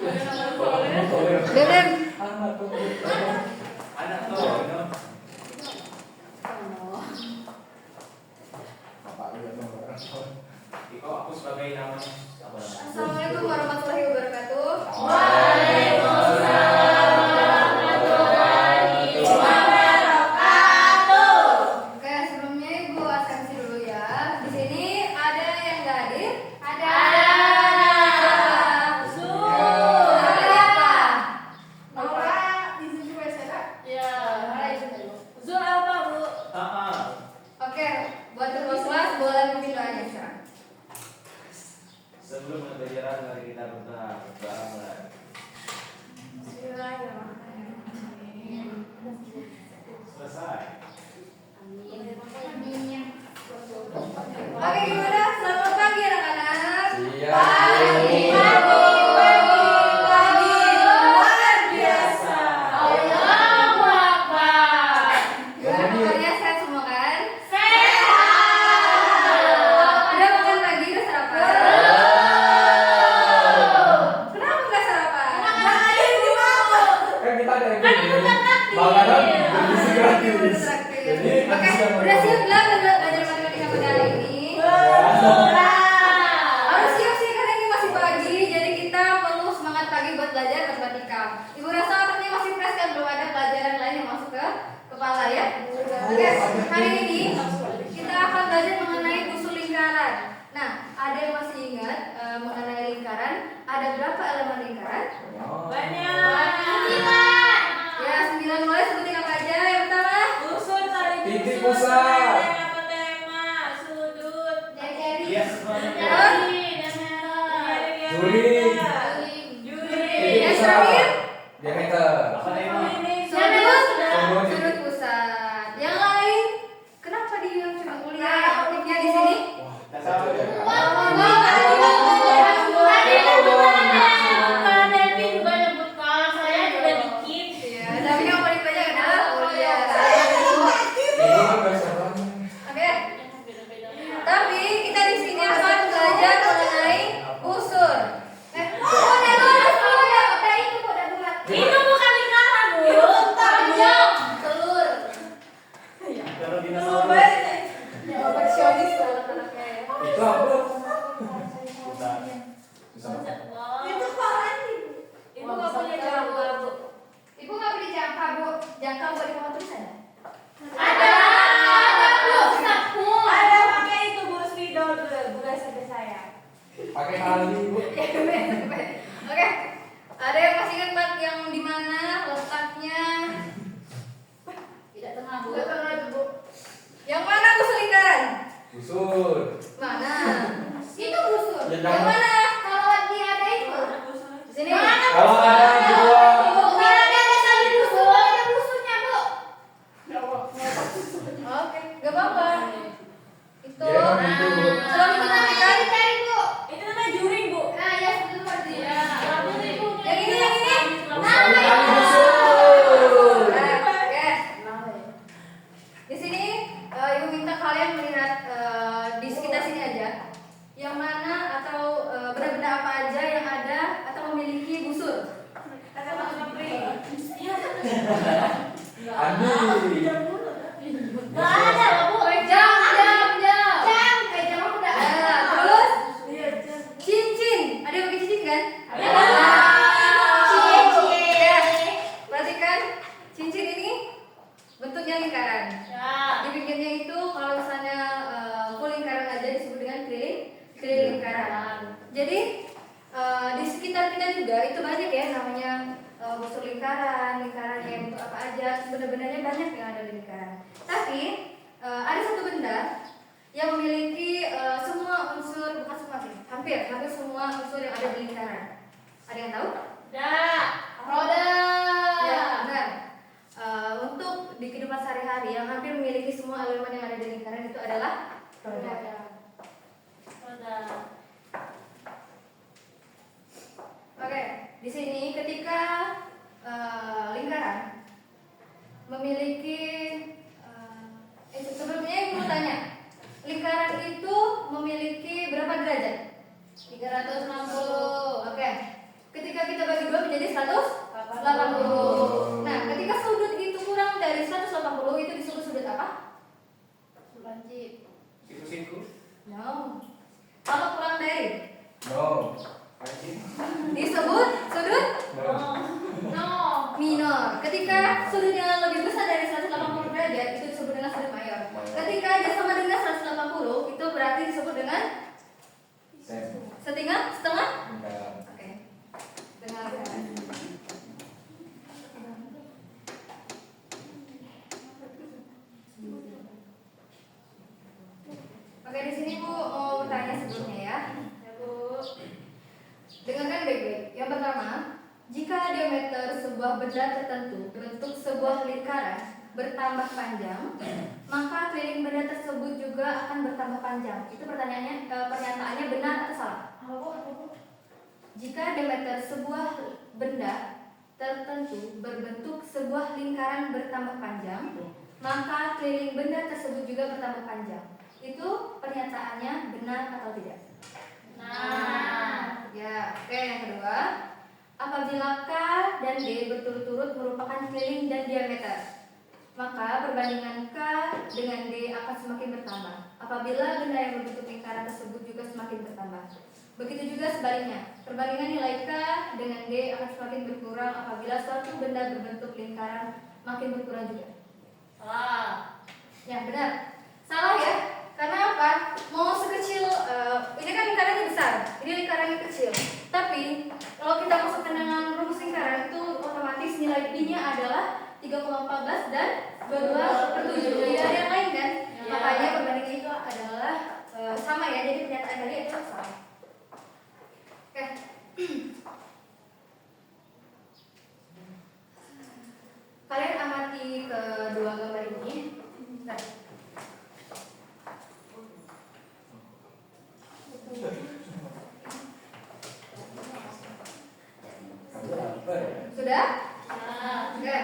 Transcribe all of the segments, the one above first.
Beben. Anak tuh. Iko aku sebagai nama apa? Assalamualaikum warahmatullahi wabarakatuh. Oke, sebelumnya Ibu absensi dulu ya. Di sini ada yang nggak hadir? Ada. Namanya apa? Laura izin juga saya. Oke, buat kelas boleh mungkin doanya sekarang. Sebelum pembelajaran mari kita berdoa. Selesai. Oke, gimana? Selamat pagi anak-anak. Pagi. Luar biasa. Allahu Akbar. Gimana kabarnya? Sehat semua kan? Sehat. Udah makan pagi? Udah sarapan? Kenapa nggak sarapan? Kan kita ada yang Kan itu kan traktir. makanan bergizi gratis. Jadi Oke, udah siap belum belajar matematika pada hari ini? Harus siap sih karena ini masih pagi, jadi kita perlu semangat pagi buat belajar matematika. Ibu rasa otaknya masih fresh kan, belum ada pelajaran lain yang masuk ke kepala ya? Oke, hari ini kita akan belajar mengenai usul lingkaran. Nah, ada yang masih ingat mengenai lingkaran? Ada berapa elemen lingkaran? Ya, 9 mulai sebutin apa aja. Yang pertama, Titik pusat. jari-jari. Iya, semuanya. Juri. Titik Yang pusat. terakhir, Diameter. Apa tema? sudut pusat. Yang lain, kenapa dia cuma kuliah aktifnya di sini? Kita sama ya. Iya, tapi yang paling banyak adalah kuliah. Ibu kan gak bisa orangnya. Oke. Tapi kita di sini akan belajar mengenai unsur. Udah itu udah bulat. Telur. Kalau dinosaurus. Perfeksionis anak-anaknya ya. Itu apa? Kita Susah. Ibu nggak punya jangka, Bu. Ibu nggak punya jangka, Bu. Jangka buat di papan tulisan ya? Pakai tali, Bu. Oke. Ada yang masih ingat Pak yang di mana letaknya? Tidak tengah, Bu. Yang mana usul lingkaran? Busur. Mana? Itu busur. Ya, Yang jangan. mana? Kalau lagi ada itu. Di sini. Kalau ada dua. Ada busurnya, Bu. Oke, gak apa-apa. Itu. Dia emang gitu, Bu. Sebelum itu nanti cari, Bu. Nah, ya seperti itu berarti. Yang ini. Busur, tali busur. Oke. Di sini Ibu minta kalian melihat di sekitar sini aja. Yang mana atau benda-benda apa aja yang ada atau memiliki busur? Andi. Jam. Kayak jam udah ada. Terus cincin. Ada yang pakai cincin kan? Ya. Perhatikan cincin ini bentuknya lingkaran. Dibikinnya itu kalau misalnya full lingkaran aja disebut dengan keliling lingkaran. Jadi di sekitar kita juga itu banyak ya namanya busur lingkaran yang bentuk apa aja, benda-bendanya banyak yang ada di lingkaran. Tapi ada satu benda yang memiliki semua unsur, bukan semua sih, hampir semua unsur yang ada di lingkaran. Ada yang tahu? Roda. Ya, benar. Untuk di kehidupan sehari-hari yang hampir memiliki semua elemen yang ada di lingkaran itu adalah roda. Oke, di sini ketika lingkaran memiliki sebelumnya ibu mau tanya, lingkaran itu memiliki berapa derajat? 360. Oke. Ketika kita bagi 180. Nah, ketika sudut itu kurang dari 180 itu disebut sudut apa? Lancip. Siku-siku. No. Kalau kurang dari No. Anjing. disebut sudut No. minor. Ketika sudutnya lebih besar dari 180 derajat itu disebut dengan sudut mayor. Ketika dia sama dengan 180 itu berarti disebut dengan setengah. Enggak. Oke. Setengah. Oke, di sini Bu mau bertanya sebelumnya ya. Bu, dengarkan baik-baik. Yang pertama, jika diameter sebuah benda tertentu berbentuk sebuah lingkaran bertambah panjang, maka keliling benda tersebut juga akan bertambah panjang. Itu pertanyaannya, pernyataannya benar atau salah? Jika diameter sebuah benda tertentu berbentuk sebuah lingkaran bertambah panjang, maka keliling benda tersebut juga bertambah panjang. Itu pernyataannya benar atau tidak? Nah. Ya, oke. Yang kedua, apabila K dan D berturut-turut merupakan keliling dan diameter, maka perbandingan K dengan D akan semakin bertambah. Apabila benda yang berbentuk lingkaran tersebut juga semakin bertambah. Begitu juga sebaliknya, perbandingan nilai K dengan D akan semakin berkurang apabila suatu benda berbentuk lingkaran makin berkurang juga. Salah. Ya, benar. Salah ya. Karena apa? Mau sekecil ini kan lingkarannya besar, ini lingkarannya kecil. Tapi kalau kita masukkan dengan rumus lingkaran itu otomatis nilai B-nya adalah 3,14 dan 22/7. Tidak ada yang lain kan? Ya. Makanya perbandingan itu adalah sama ya. Jadi pernyataan tadi itu salah. Oke. Kalian amati kedua gambar ini. Nah. Sudah? Oke.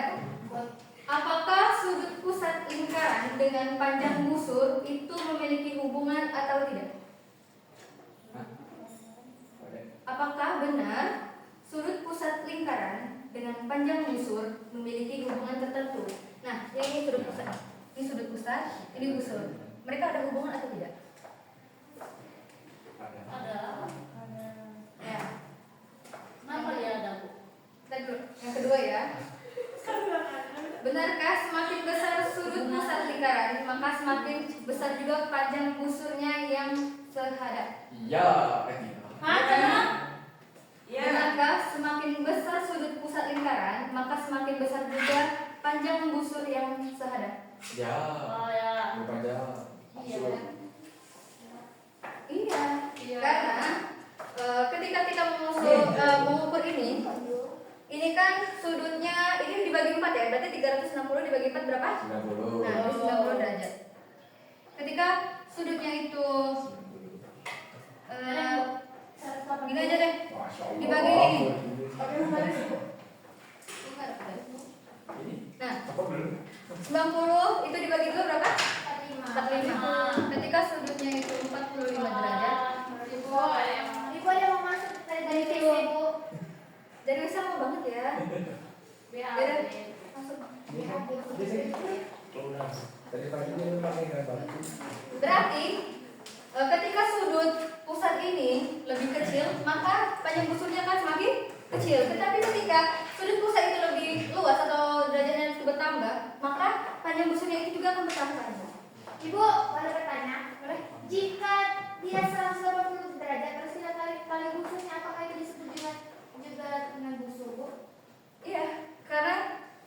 Apakah sudut pusat lingkaran dengan panjang busur itu memiliki hubungan atau tidak? Apakah benar sudut pusat lingkaran dengan panjang busur memiliki hubungan tertentu? Nah, yang ini sudut pusat. Ini sudut pusat, ini busur. Mereka ada hubungan atau tidak? Ada. Ya. Kenapa dia ada, Bu? Dan yang kedua ya. Benarkah semakin besar sudut pusat lingkaran, maka semakin besar juga panjang busurnya yang sehadap? Iya. Mana? Benarkah semakin besar sudut pusat lingkaran, maka semakin besar juga panjang busur yang sehadap? Ya. Oh ya. Bukan ya. Iya. Iya. Karena ketika kita mengukur ini kan sudutnya ini dibagi 4 ya, berarti 360 dibagi 4 berapa? 90. Nah, ini 90 derajat. Ketika sudutnya itu gini aja deh, Masya Allah. dibagi ini. Ini. Nah, Apa belum? 90 itu dibagi 2 berapa? 45. 45. Ketika sudutnya itu 45 derajat. Ibu ada mau masuk dari TV, Bu. Jadi bisa mau banget ya. Beda. Masuk. Tadi pagi dia pakai gambar. Berarti ketika sudut pusat ini lebih kecil, maka panjang busurnya kan semakin kecil. Tetapi ketika sudut pusat itu lebih luas atau derajatnya itu bertambah, maka panjang busurnya itu juga akan bertambah panjang. Ibu, boleh bertanya? Boleh? Jika dia 180 derajat, terus kita kali busurnya, apakah itu disebut dengan busur, Bu? Iya, karena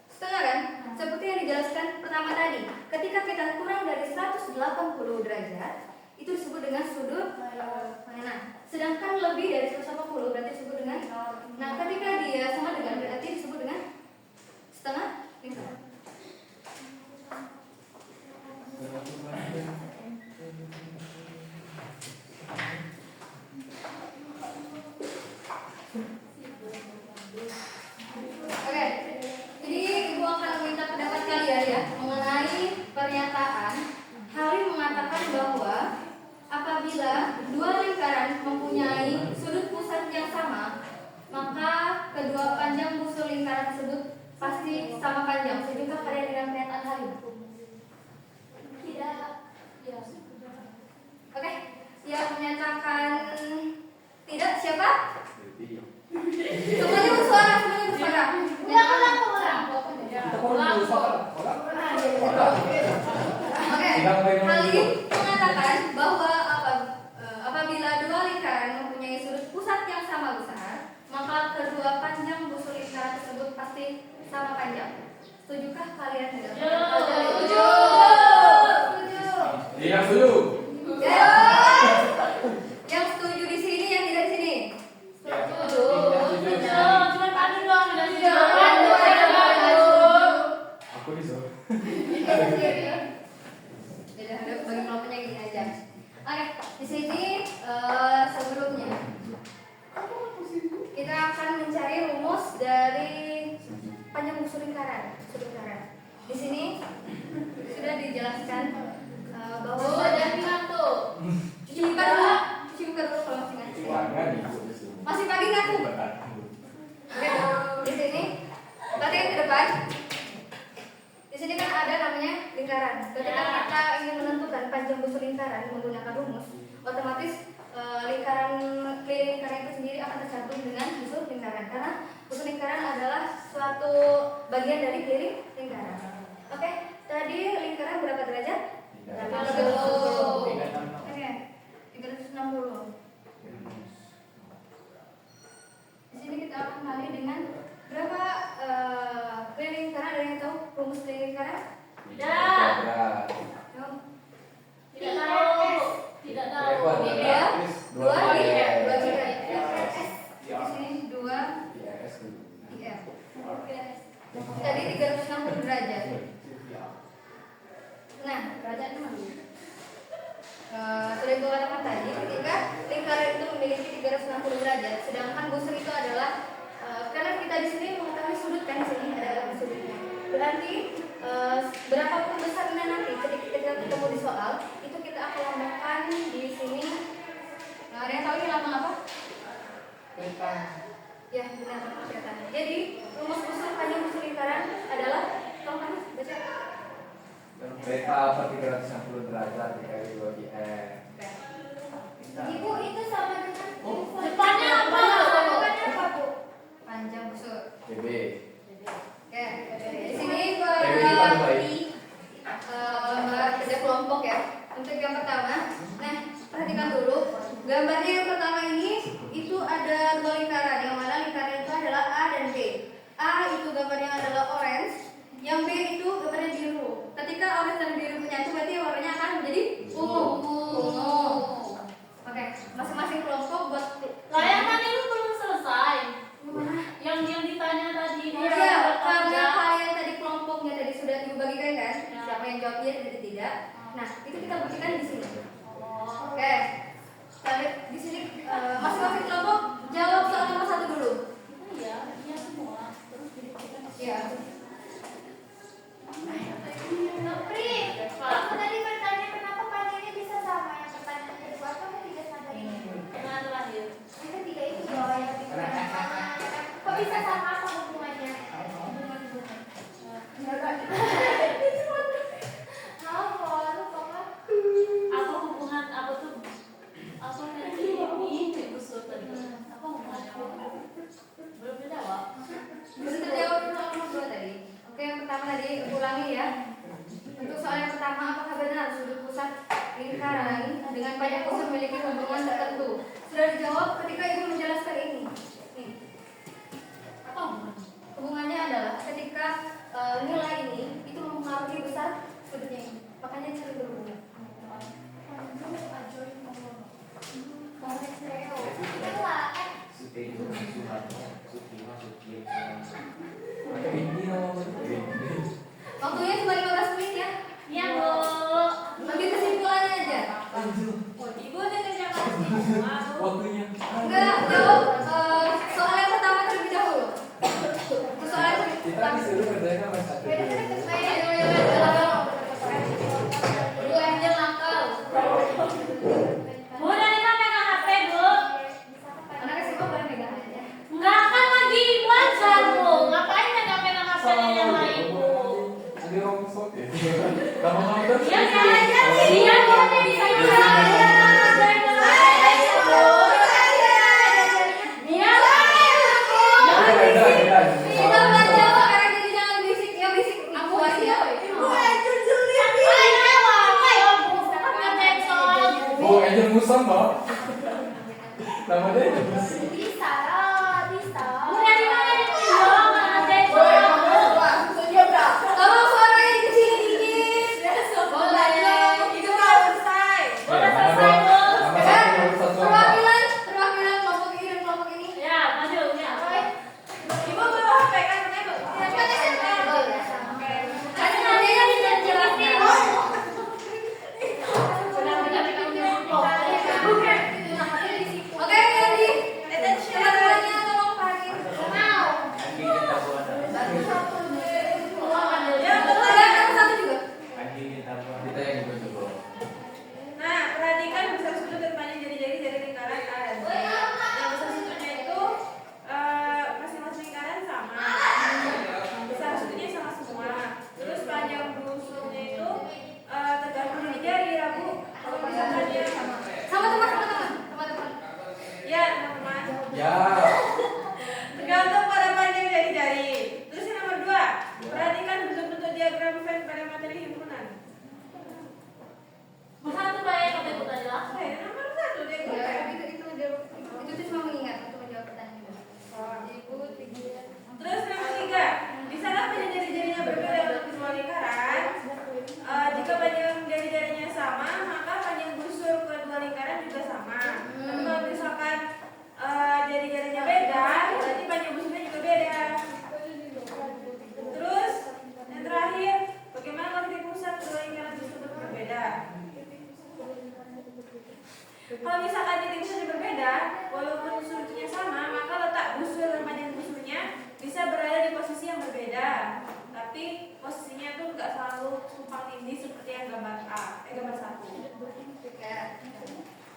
setengah kan? Seperti yang dijelaskan pertama tadi, ketika kita kurang dari 180 derajat, itu disebut dengan sudut mana? Sedangkan lebih dari 180 berarti disebut dengan. Nah, ketika dia sama dengan berarti disebut dengan setengah lingkaran. Oke, jadi Ibu akan meminta pendapat kalian ya mengenai pernyataan Halim mengatakan bahwa apabila dua lingkaran mempunyai sudut pusat yang sama, maka kedua panjang busur lingkaran tersebut pasti sama panjang. Setujukah kalian dengan pernyataan hal ini? Tidak. Ya. Oke, yang menyatakan tidak siapa? Semuanya bersuara, semuanya bersuara. Ulang. Kita kalau dulu soal orang. Oke, Halim mengatakan bahwa apabila dua lingkaran mempunyai sudut pusat yang sama besar, maka kedua panjang busur lingkaran tersebut pasti sama panjang. Setujukah kalian dengan Setuju. Iya, setuju. Ya. Yang setuju di sini, yang tidak di sini. Cuma padu doang udah Aku disuruh. Jadi ada bagi kelompoknya gini aja. Oke, di sini sebelumnya kita akan mencari rumus dari panjang busur lingkaran. Di sini sudah dijelaskan bahwa dan satu. cuci muka dulu kalau masih nggak. Jangan nih. Masih pagi nggak tuh? Oke, di sini latihan ke depan. Di sini kan ada namanya lingkaran. Ketika kita ingin menentukan panjang busur lingkaran menggunakan rumus, otomatis lingkaran keliling lingkaran itu sendiri akan tersambung dengan busur lingkaran karena busur lingkaran adalah suatu bagian dari keliling lingkaran. Oke, tadi lingkaran berapa derajat? 360. Oke, 360. Di sini kita akan kali dengan berapa keliling lingkaran? Ada yang tahu rumus keliling lingkaran? Tidak. No. Tidak tahu. Tidak tahu. Dua di sini 2 IF. Tadi 360 derajat. Nah, derajat mana? Sudah gue katakan tadi, ketika lingkaran itu memiliki 360 derajat, sedangkan busur itu adalah karena kita di sini mengetahui sudut kan, di sini ada sudutnya. Berarti berapapun besarnya nanti ketika kita ketemu di soal, itu kita akan lambangkan di sini. Ada yang tahu ini lambang apa? Ya, benar, kelihatan. Jadi rumus busur panjang busur lingkaran adalah, tahu kan? Baca. Beta per 360 derajat dikali 2 IF. Ibu itu sama dengan Depannya apa? Depannya apa, Bu? Panjang busur. BB. Oke, di sini ada kelompok ya. Untuk yang pertama, nah perhatikan dulu. Gambarnya yang pertama ini itu ada dua lingkaran. Yang mana lingkaran itu adalah A dan B. A itu gambarnya adalah orange, yang B itu gambarnya biru. Ketika orange dan biru menyatu, berarti warnanya akan menjadi ungu. Oke, masing-masing kelompok buat Layangan itu belum selesai. gimana? Yang ditanya tadi Ya, karena kalian tadi kelompoknya tadi sudah dibagikan kan? Ya. Siapa yang jawab iya dan tidak? Nah, itu kita buktikan di sini. Oh. Oke. Kalian di sini masing-masing kelompok jawab soal nomor 1 dulu. Iya semua. Terus dibuktikan. Iya. Nopri, aku tadi bertanya kenapa panjangnya bisa sama. Yang pertanyaan kedua apa ketiga sama ini? Yang terakhir. Yang ketiga itu bahwa yang ketiga. Kok bisa sama apa hubungannya? Apa hubungan apa tuh? Apa nanti ini busur tadi? Apa hubungannya? Belum dijawab. Bisa terjawab dulu soal nomor 2 tadi. Oke, yang pertama tadi ulangi ya. Untuk soal yang pertama, apakah benar sudut pusat lingkaran dengan banyak busur memiliki hubungan tertentu? Sudah dijawab ketika ibu menjelaskan ini. Nih. Apa hubungannya? Hubungannya adalah ketika nilai ini itu mempengaruhi besar sudutnya ini. Makanya sering berhubungan. Waktunya cuma 15 menit ya. Iya, Bu. Bagi kesimpulannya aja. Ibu udah kerja pasti. Waktunya. Enggak, jawab soal yang pertama terlebih dahulu. Soal yang Kita disuruh kerjain sama satu. Bu Angel nakal. Bu, dari mana pegang HP, Bu? Anak SMA boleh megang aja. Enggak kan lagi buat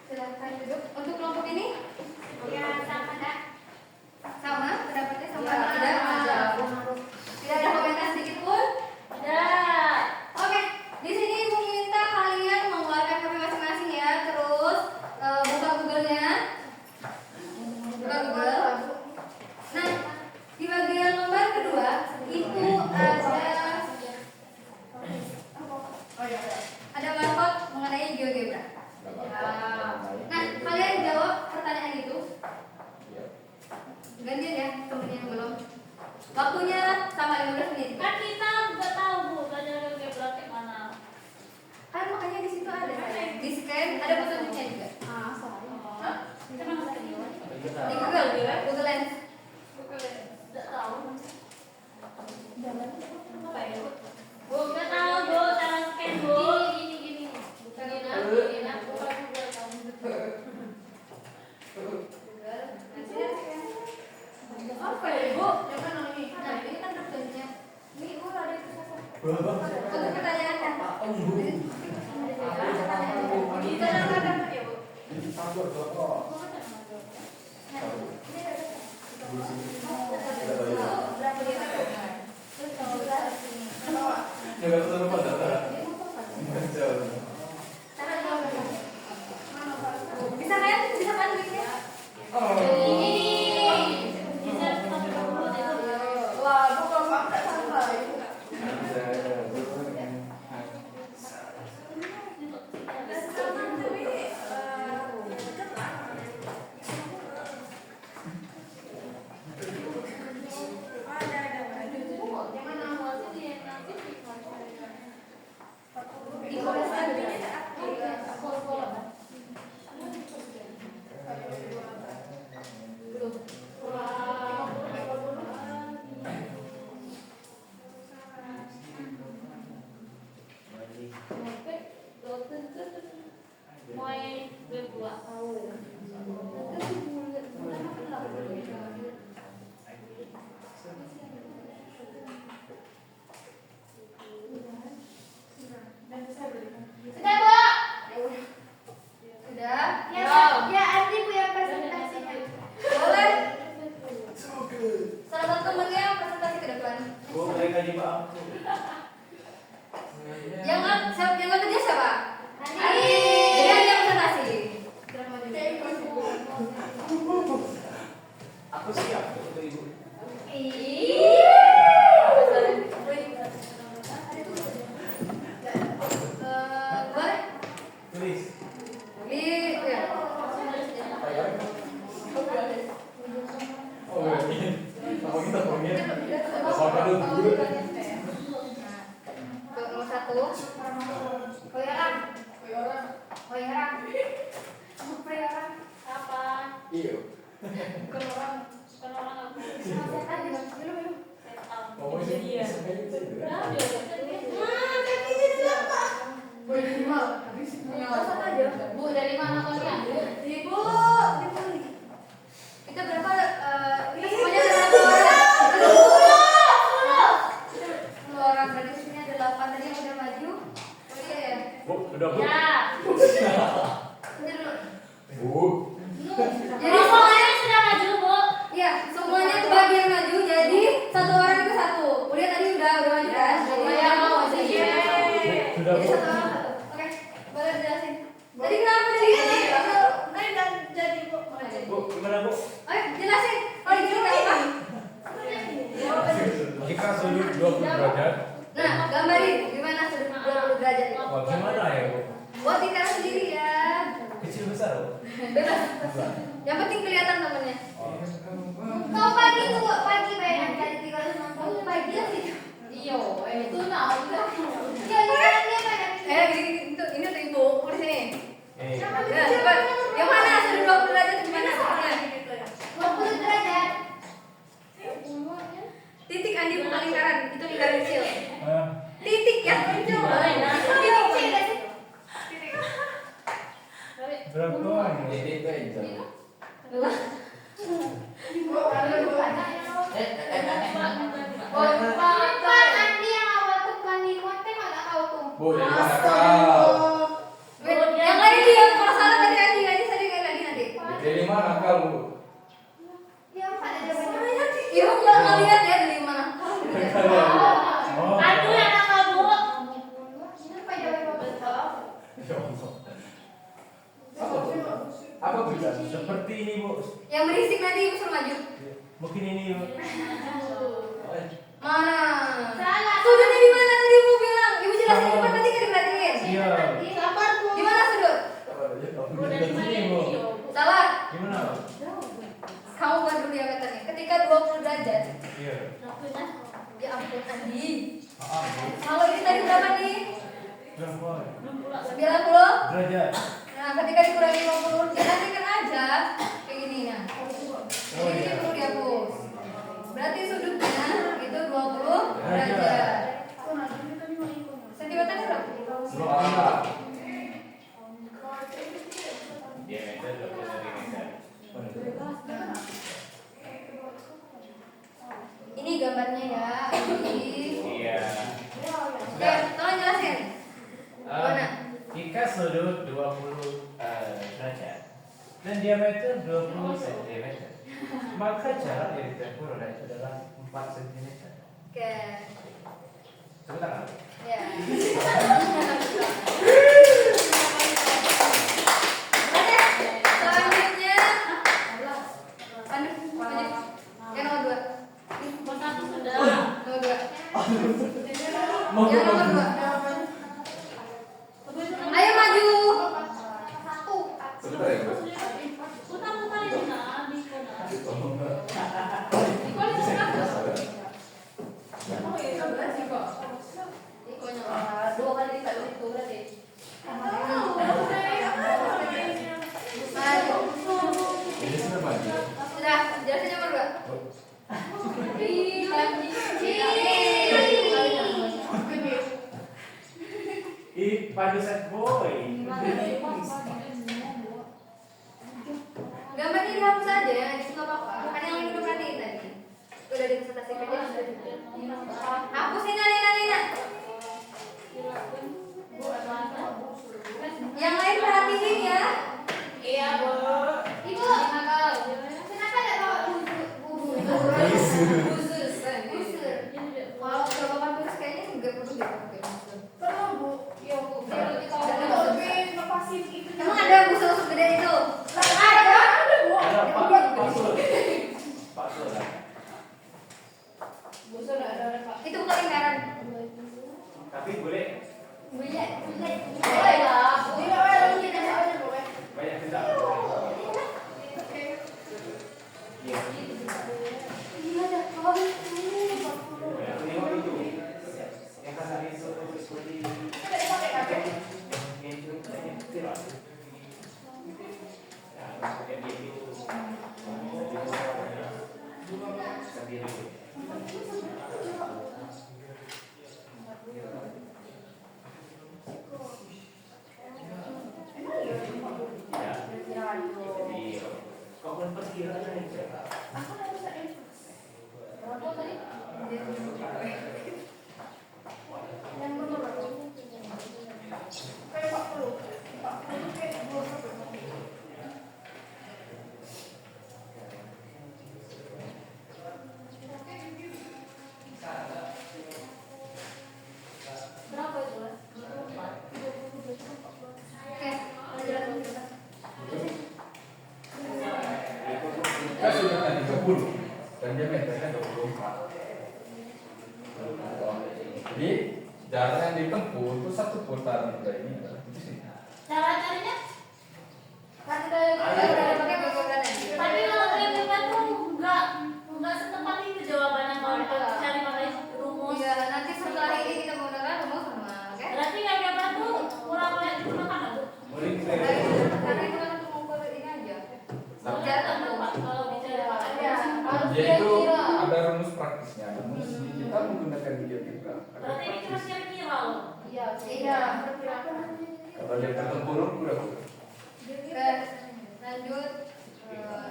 Silahkan duduk. Untuk kelompok ini? Ya, sama dah. Sama? Pendapatnya sama? Ya, Tidak? Tidak ada komentar sedikit pun? Ada. Oke, di sini Ibu minta kalian mengeluarkan HP masing-masing ya. Terus buka Google-nya. Buka Google. Nah, di bagian lembar kedua itu ada markot mengenai GeoGebra. Nah, kalian jawab pertanyaan itu. Gantian ya, temennya yang belum. Waktunya sama 15 menit. Kan kita nggak tahu Bu, belajar GeoGebra kayak mana. Kan makanya di situ ada di scan ada petunjuknya juga. Kita masuk ke dia. Di Google, Google Lens. Nggak tahu. Apa ya? Bu, nggak tahu Bu, cara scan Bu. Gini. Bukan gini. Bukan Google kamu. Apa ya, Bu? Yang mana ini? Nah, ini kan petunjuknya. Ini Ibu ada di sana. Untuk pertanyaannya. Kita dapat ya, Bu. Berapa dia dapat? Jangan terlalu pada. Bisa kan? Bisa kan duitnya? Wah, bukan pakai sampai. Sudah? Ya, Andi Bu yang presentasinya. Boleh. Salah satu temennya presentasi ke depan. Boleh kaji Pak. Yang nggak kerja siapa? Andi. Jadi Andi yang presentasi. Aku siap untuk Ibu. Boleh? Tulis. Ya. Oh, ini. Apa kita pengen? Apa dulu? Nomor 1. Koyoran. Apa? Iya. Bukan orang. aku. Setan di dalam. Minum. Ngomong sih. Bu, dari mana konnya? Ibu. Kita berapa? Kita semuanya ada berapa orang? 10 orang. Berarti di sini ada 8 tadi yang udah maju. Oh iya ya. Bu, udah Bu. Ya. Nanti dulu. Bu. Jadi Semuanya sudah maju, Bu. iya, semuanya kebagian maju. Jadi satu orang itu satu. Udah tadi udah maju kan? Jadi Iya, mau. jadi Sudah jadi Bu. satu orang satu. Oke, boleh dijelasin. Tadi kenapa tadi? Jadi Bu. Bu, gimana Bu? Ayo jelasin. Kalau di sini apa? Jika sudut 20 derajat, Nah, gambarin gimana sudut 20 derajat itu. wah gimana ya Bu? Buat tingkat sendiri ya. Kecil besar Bu? Bebas. Yang penting kelihatan temennya. Kau pagi tuh, pagi bayar dari 360 pagi sih. Iya, itu nah udah. Ya, dia bayar. Ini untuk ibu. Di sini. Sama Nah, coba. Yang mana sudut 20 derajat gimana? 20 derajat. Titik Andi bukan lingkaran, itu lingkaran kecil. Hah? Titik yang muncul. Titik kecil gak sih? Berapa? Jadi itu aja. Bukan Andi yang awal tuh bukan di konten nggak tahu tuh. Bu, dari mana kau? Yang lain dia kalau salah tadi Andi Ibu nggak lihat ya dari mana? Oh. Aduh yang kamu. Apa jawab betul? Ya Allah. Apa tuh? Seperti ini bu. Yang berisik nanti ibu suruh maju. Mungkin ini bu. Mana? Salah. Sudutnya di mana tadi ibu bilang? Ibu jelasin cepat nanti nggak diperhatiin. Iya. Sabar Bu. Di mana sudut? Udah di mana Ini, Bu. video? Salah. Gimana? Bu? Kamu buat dulu diameternya. Ketika 20 derajat. Iya. Ya ampun Andi. Ah, bu. Kalau ini tadi berapa nih? Berapa? 90. Derajat. Nah, ketika dikurangi 50, ya nanti kan aja kayak gini nah. Oh, Ini iya. perlu dihapus. Berarti sudutnya itu 20 derajat. Sentimeternya berapa? Wah. Diameter 20 cm. Ini gambarnya ya. Ini. Iya. Oke, tolong jelasin. Gimana? Jika sudut 20 derajat dan diameter 20 cm, maka jarak yang ditempuh oleh itu adalah 4 cm. Oke. Sebentar. Ya. Selanjutnya, lanjut. Yang nomor 2. Bos aku sudah. Nomor 2. Mau Yang nomor 2. Ayo maju. Satu. Sebentar ya, Bos. Putar-putar ini nah, di kona. Dua kali lipat itu berarti. Maju. Ini sudah maju. Sudah, jelasin nomor 2. Ih, padu set boy. Gambarnya dihapus aja, itu nggak apa-apa. Kan yang ini udah perhatiin tadi. Udah dipresentasikan aja. Hapus ini, Nina. Yang lain perhatiin ya. Iya, Bu. Ibu. Kenapa ada bawa Busur. busur? Kalau bapak tulis kayaknya nggak perlu dipakai busur. Perlu Bu. Iya Bu. Perlu Ada. lebih lepasin itu. Emang ada busur segede itu? Ada Bu. Ada Pak Pasul. Pasul. Busur ada Pak. Itu bukan lingkaran. Tapi boleh Bulat. Boleh lah. Boleh. banyak tidak. Iya. Iya dah. Oh. Yang tengok itu. Yang kasar itu seperti itu kayaknya tidak. Ya, kayak gitu. Sendiri. Ya. Jadi, kau pun perkiraan aja. Berapa itu? Oke, jelasin kita. Kan sudutnya 30 dan diameternya 24. Jadi jarak yang ditempuh itu satu putaran kuda ini adalah di sini. Cara carinya? Kan udah pakai pegangan. Tapi kalau terlibat tuh nggak setempat itu jawabannya kalau kita cari pakai rumus. Iya, nanti setelah ini kita menggunakan rumus sama, oke? Berarti nggak dapat tuh kurang banyak digunakan tuh. Boleh Karena itu kan untuk mengukur ini aja. Jarak tempuh. Kalau bicara pakai Yaitu ada rumus praktisnya, namun kita menggunakan GeoGebra. berarti ini cuma kira-kira loh. Iya. Kalau dia tertempurun udah. Oke, lanjut.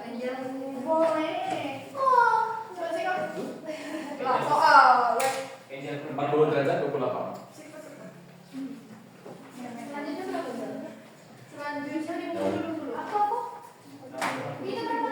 Angel. Boleh. Oh. Lah, soal. 40 derajat 28. Selanjutnya berapa? Selanjutnya apa? Ini berapa?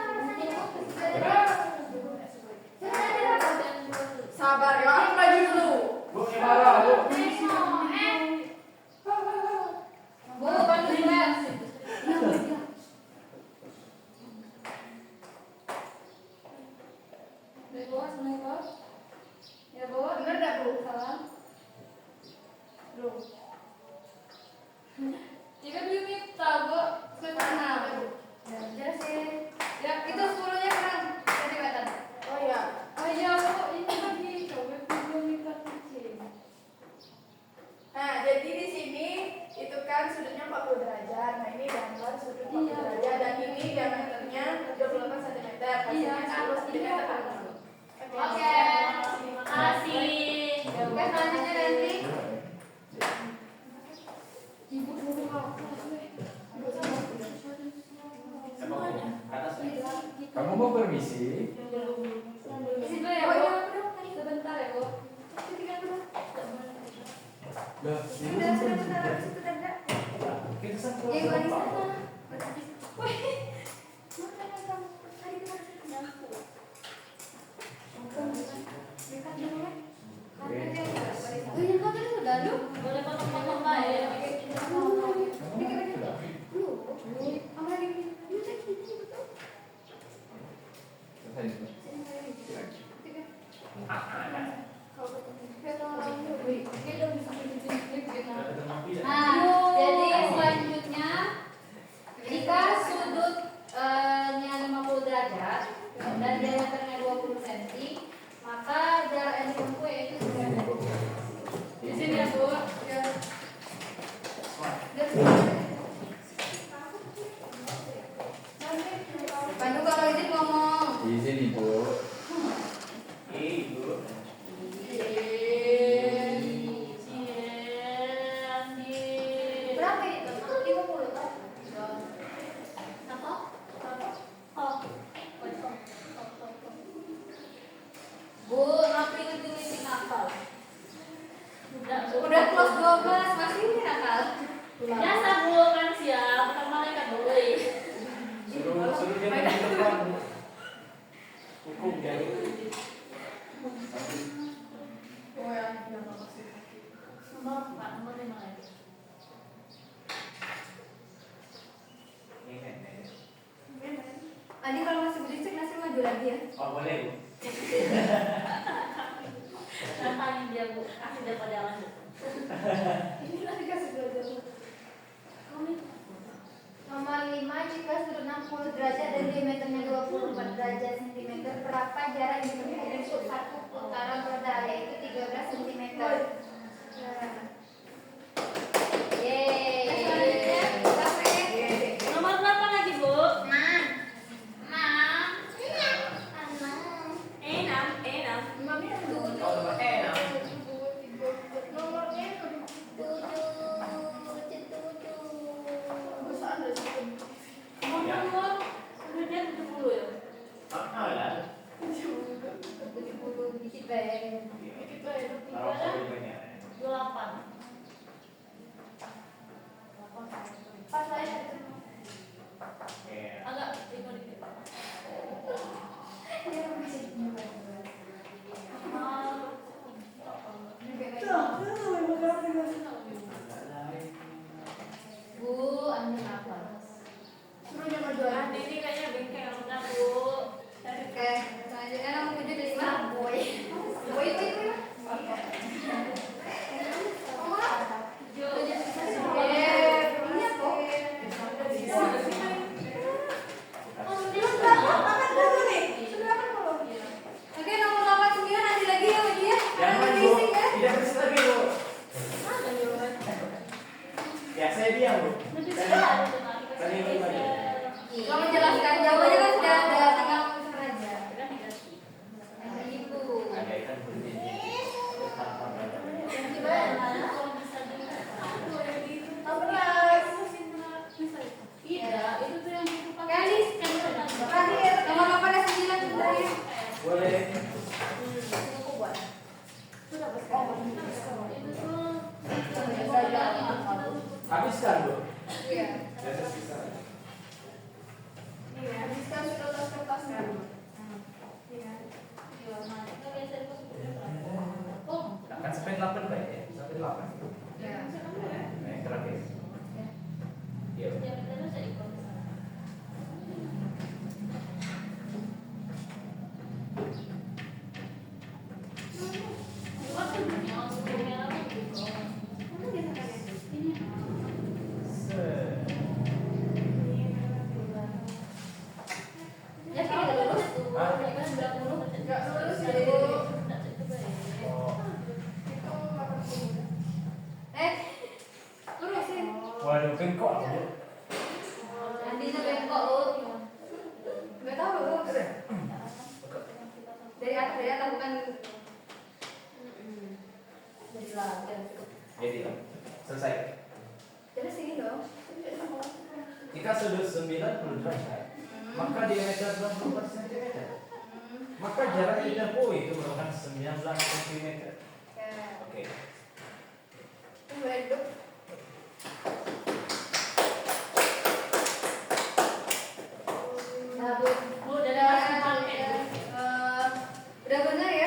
Lah, Sudah, bentar, situ ada. kita sama Yang gua di sana. Wih, mana kamu? Tadi kita aku. Dekat dulu ya. Oke. Oh iya, kau tadi udah lu. Boleh potong-potong lah ya. Apa lagi? Selesai itu. Nah, jadi selanjutnya jika sudutnya 50 derajat dan diameternya 20 cm, maka jarak yang ditempuh yaitu 9 Di sini ya, Bu. Ya. Pandu kalau izin ngomong. Di sini, Bu. Ibu. Berapa itu? 50 kan? Bu, ngapain ngetik nakal? Udah close 12, masih ini nakal. Biasa Bu kan siap, kan malaikat boleh. Suruh dia di depan. Hukum jadi. Oh ya. Nomor 4, nomor 5 lagi. Ini kan. Adi kalau masih berisik nasi maju lagi ya. Oh boleh Bu. Tantangin dia Bu, kasih dia pada lanjut. Ini nanti kasih belajar. Nomor 5, jika sudut 60 derajat dan diameternya 24 derajat cm, berapa jarak yang ditempuh untuk satu putaran roda, yaitu 13 cm. Yeay. Nomor berapa lagi Bu? 6. 6. 6. Nomornya 7. Nomor sudah 70 ya? Lah. 70 dikit bae. Taruh kalau banyak. 28. Pas saya Iya. Agak tinggal dikit. Bu, anda apa? suruh nomor 2. Ini kayaknya bengkel udah Bu. Oke, selanjutnya nomor 7 dari mana? Boy. Boy itu ya. Oke, nomor 89 nanti lagi ya, Bu ya. Jangan Bu. Berisik ya. Tidak berisik lagi Bu. Ya saya diam Bu. Tadi itu lagi. Kalau menjelaskan jawabannya kan sudah ada, tinggal mengusulkan aja. Ada ibu. Ada ikan berdiri. Kalis, terakhir nomor 89 sebenarnya. Boleh. Habiskan Bu. Iya. Biasa bisa. Habiskan sudah los kertas kan. Kan sampai 8 baik ya? Sampai 8. Ya. Nah, yang terakhir. Iya. Terusin. Waduh, bengkok Bu. Nantinya bengkok lu. Nggak tahu lu. Dari atas bukan dari belakang. Jadi lah. Selesai. Terus ini dong. Jika sudut 90 derajat, maka diameter 24 cm. Maka jarak yang ditempuh itu merupakan 19 cm. Ya. Oke.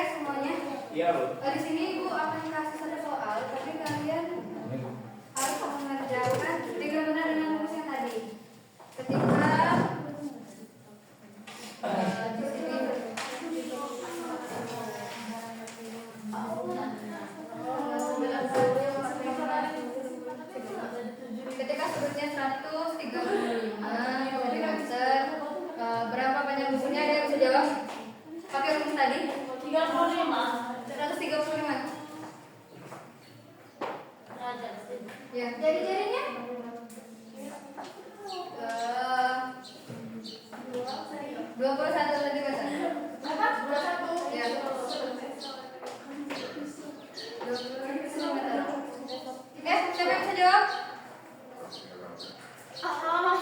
semuanya? Iya, Bu. Di sini Ibu akan kasih satu soal, tapi kalian harus mengerjakan tinggal benar dengan rumus yang tadi. Ketika di sini ketika sudutnya 135 mm, berapa panjang busurnya? Ada yang bisa jawab? Pakai rumus tadi? 35 135. derajat. Ya. Jari-jarinya? 21 cm. Apa? 21. Ya. 21 cm. Siapa yang bisa jawab? Berapa?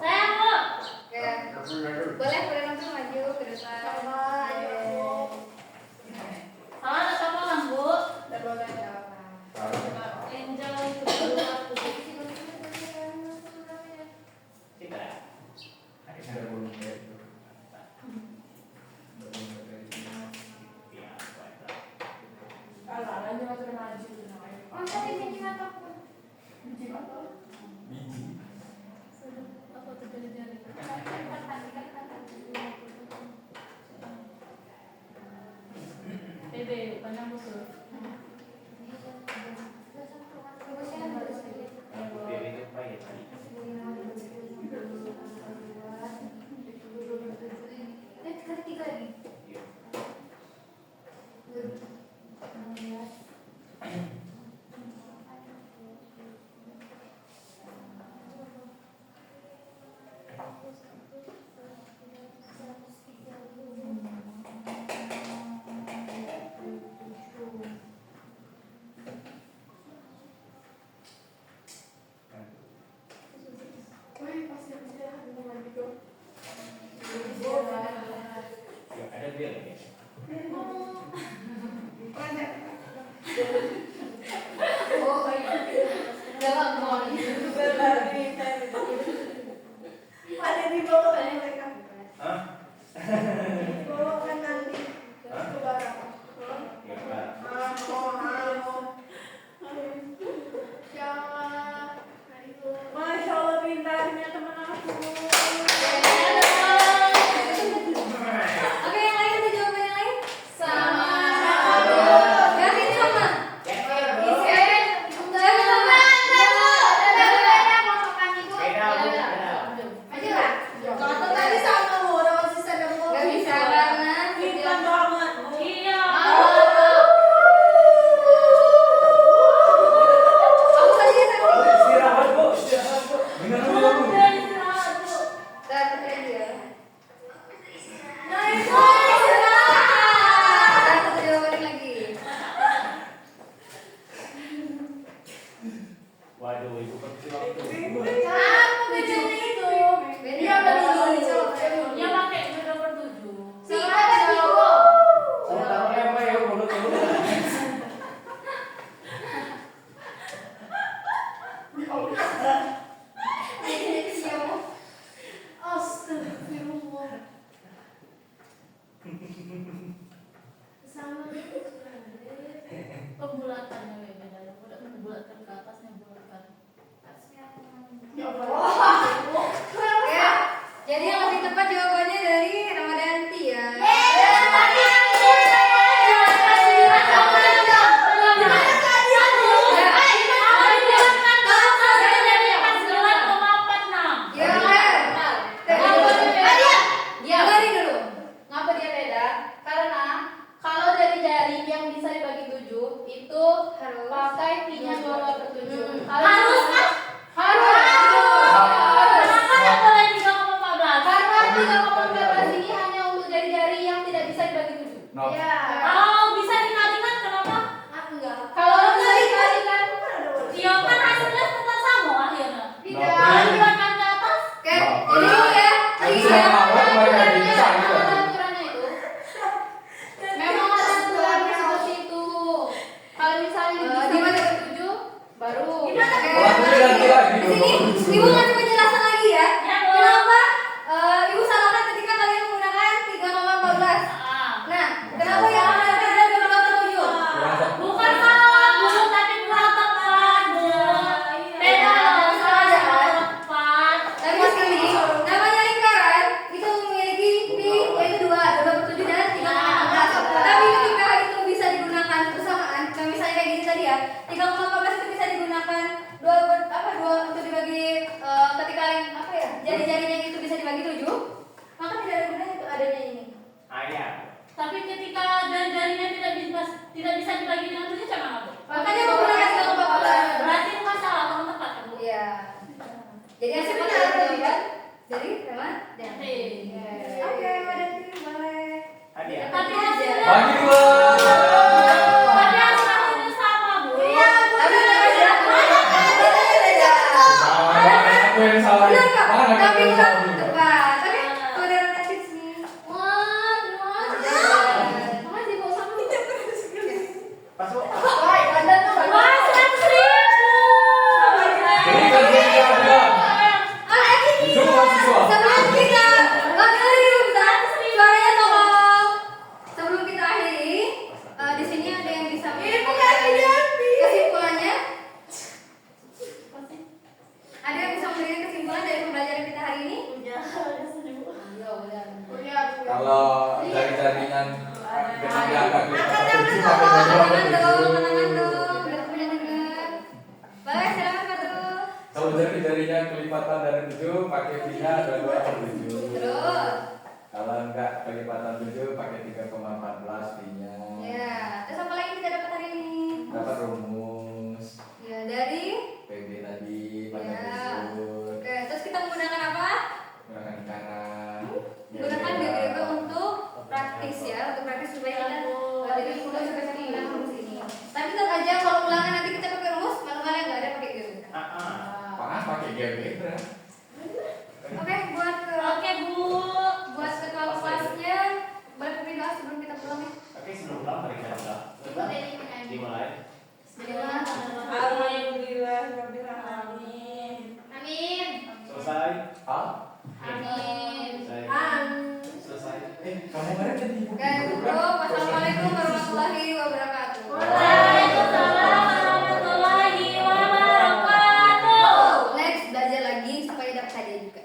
Sayang, Bu. Ya. Boleh langsung maju ke depan. Sama ada potongan, Bu. Tahu. Enjoy kedua aku. Kita. Ada volume itu. Iya, baik. Oh, tadi biji mataku. Biji. Apa tuh jari-jari? Bebe, panjang busur. Biar itu pahit tadi. Kali 3 lagi. Iya. Ya, ada dia lagi. Jangan mohon. Ada di bawah mereka. Hah? Di bawah kan nanti. Ke barat. Ya, Pak. Masya Allah pintarnya teman aku. Oke, yang lain ada jawaban yang lain? Sama. Yakin sama? Beda, Bu. Beda. Aja lah. 7, maka tidak ada gunanya untuk adanya ini. Ayat. Tapi ketika jari-jarinya tidak bisa dibagi dengan 7 cara apa? Makanya menggunakan silang papalan. Berarti bukan salah, kurang tepat kan? Bu? Iya. Jadi hasil Benar, jawaban dari teman. Jadi, Oke, Mbak Denti, boleh. Hadiah. tapi hasilnya Bagi dua. tapi hasilnya sama, Bu. Iya, Tapi benar. beda. Beda. Aku yang salah. Benar kok. Mana Tapi aku yang kan salah? tepat. Tapi kebenaran tips nih. Wah, terima kasih. Makasih Bu sama. Pas Bu. Wah, Anda tuh Wah, 100.000. Jadi kan dia ada. Itu mahasiswa. Sebelum kita akhiri bentar, suaranya tolong. Sebelum kita akhiri, di sini ada yang bisa kesimpulannya. Ada yang bisa memberikan kesimpulan dari pembelajaran kita hari ini? Kalau dari jaringan dengan diangkat Tangan dong, tangan dong, biar punya dengar. Boleh, silakan Pak Tuh. Kalau jari-jarinya kelipatan dari 7 pakai V-nya ada 2/7. Terus, Kalau enggak kelipatan 7 pakai 3,14 V-nya. ya, terus apa lagi kita dapat hari ini? Dapat rumus Ya, dari, PB tadi pada ya. disebut Oke, terus kita menggunakan apa? menggunakan lingkaran. Menggunakan GGB untuk praktis ya, untuk praktis supaya kita jadi mudah sampai sini menggunakan rumus ini. Tapi tetap aja kalau ulangan nanti kita pakai rumus, manual yang nggak ada pakai GGB. Apaan pakai GB? Oke, buat Oke, Bu. buat ketua kelasnya boleh beri doa sebelum kita pulang ya. Oke, sebelum pulang mari kita doa. Dimulai. Alhamdulillah, Rabbil alamin. Amin. Selesai. Ah? Amin. Selesai. Kamu kemarin jadi ibu. Oke, tutup. Wassalamualaikum warahmatullahi wabarakatuh. Waalaikumsalam warahmatullahi wabarakatuh. Next belajar lagi supaya dapat hadiah juga.